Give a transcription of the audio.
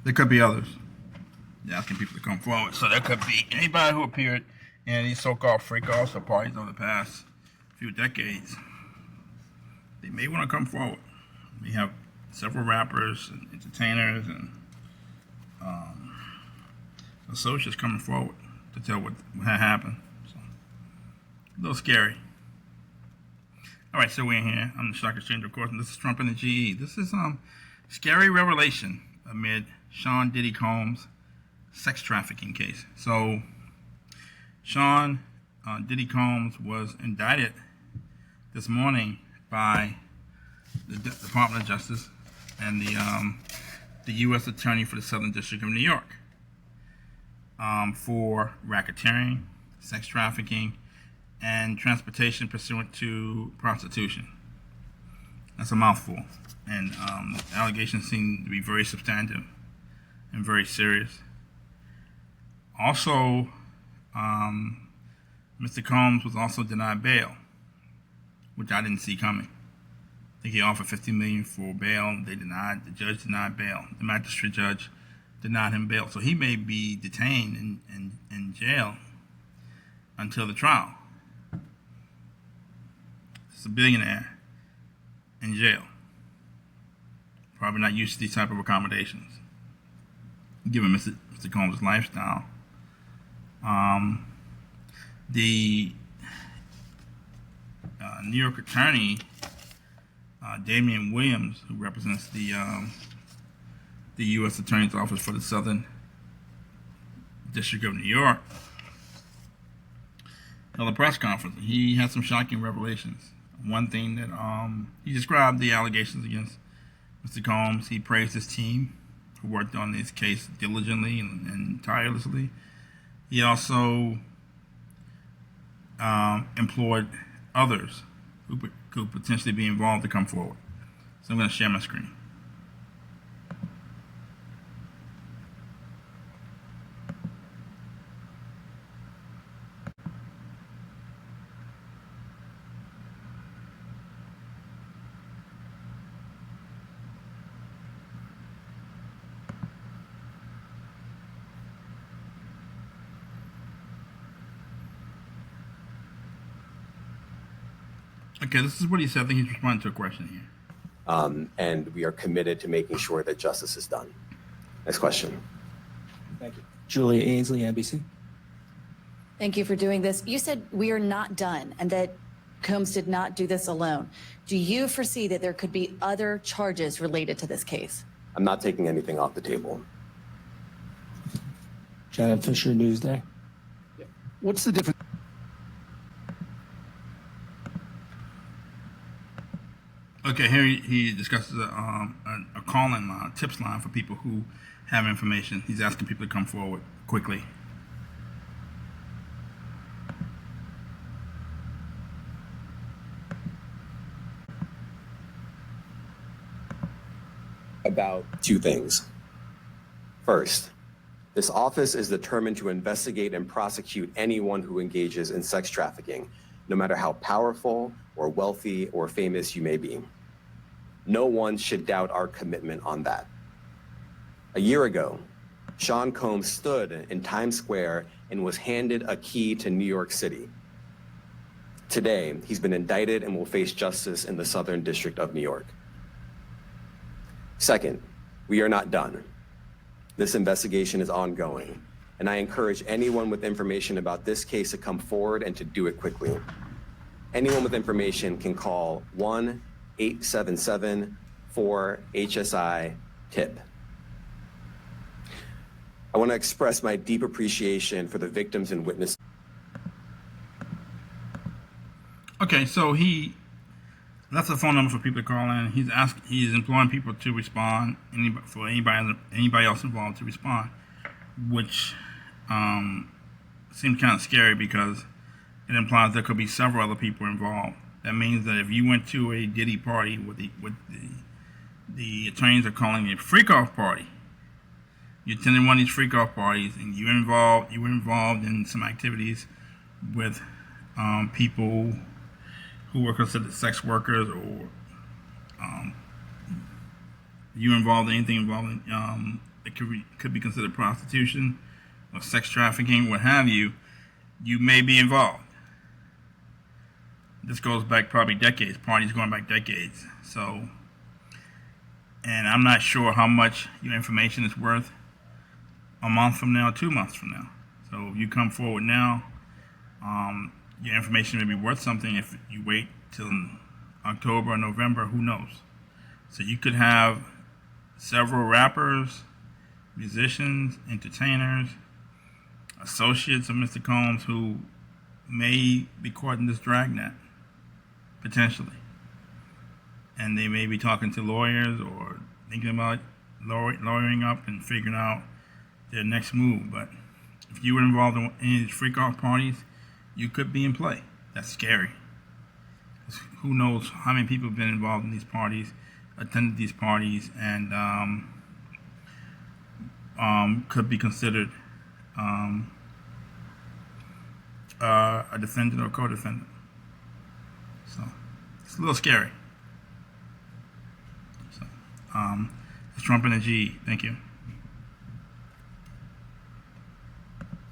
There could be others. They're asking people to come forward. So there could be anybody who appeared in these so-called freak-offs or parties over the past few decades. They may want to come forward. We have several rappers and entertainers and associates coming forward to tell what had happened. So, a little scary. All right, so we're in here. I'm the Stock Exchange, of course, and this is Trump and the GE. This is scary revelation amid Sean Diddy Combs' sex trafficking case. So, Sean Diddy Combs was indicted this morning by the Department of Justice and the U.S. Attorney for the Southern District of New York for racketeering, sex trafficking, and transportation pursuant to prostitution. That's a mouthful. And the allegations seem to be very substantive and very serious. Also, Mr. Combs was also denied bail, which I didn't see coming. I think he offered $50 million for bail. The judge denied bail. The magistrate judge denied him bail. So he may be detained in jail until the trial. It's a billionaire in jail. Probably not used to these type of accommodations, given Mr. Combs' lifestyle. The New York attorney, Damian Williams, who represents the U.S. Attorney's Office for the Southern District of New York, held a press conference. He had some shocking revelations. One thing that he described the allegations against Mr. Combs. He praised his team who worked on this case diligently and tirelessly. He also employed others who could potentially be involved to come forward. So I'm going to share my screen. Okay, this is what he said. I think he's responding to a question here. And we are committed to making sure that justice is done. Next question. Thank you. Julia Ainsley, NBC. Thank you for doing this. You said we are not done and that Combs did not do this alone. Do you foresee that there could be other charges related to this case? I'm not taking anything off the table. Janet Fisher, Newsday. What's the difference? Okay, here he discusses a call-in line, tips line for people who have information. He's asking people to come forward quickly. About two things. First, this office is determined to investigate and prosecute anyone who engages in sex trafficking, no matter how powerful or wealthy or famous you may be. No one should doubt our commitment on that. A year ago, Sean Combs stood in Times Square and was handed a key to New York City. Today, he's been indicted and will face justice in the Southern District of New York. Second, we are not done. This investigation is ongoing, and I encourage anyone with information about this case to come forward and to do it quickly. Anyone with information can call 1-877-4-HSI-TIP. I want to express my deep appreciation for the victims and witnesses. Okay, so that's a phone number for people to call in. He's employing people to respond, anybody else involved to respond, which seems kind of scary because it implies there could be several other people involved. That means that if you went to a Diddy party with the attorneys are calling it a freak-off party, you attended one of these freak-off parties and you were involved in some activities with people who were considered sex workers, or you involved in anything involving it could be considered prostitution or sex trafficking, what have you, you may be involved. This goes back probably decades, parties going back decades. So, and I'm not sure how much your information is worth a month from now, 2 months from now. So if you come forward now, your information may be worth something. If you wait till October or November, who knows? So you could have several rappers, musicians, entertainers, associates of Mr. Combs who may be caught in this dragnet, potentially. And they may be talking to lawyers or thinking about lawyering up and figuring out their next move. But if you were involved in any of these freak-off parties, you could be in play. That's scary. Who knows how many people have been involved in these parties, attended these parties, and could be considered a defendant or co-defendant. So it's a little scary. So it's Trump and a G. Thank you.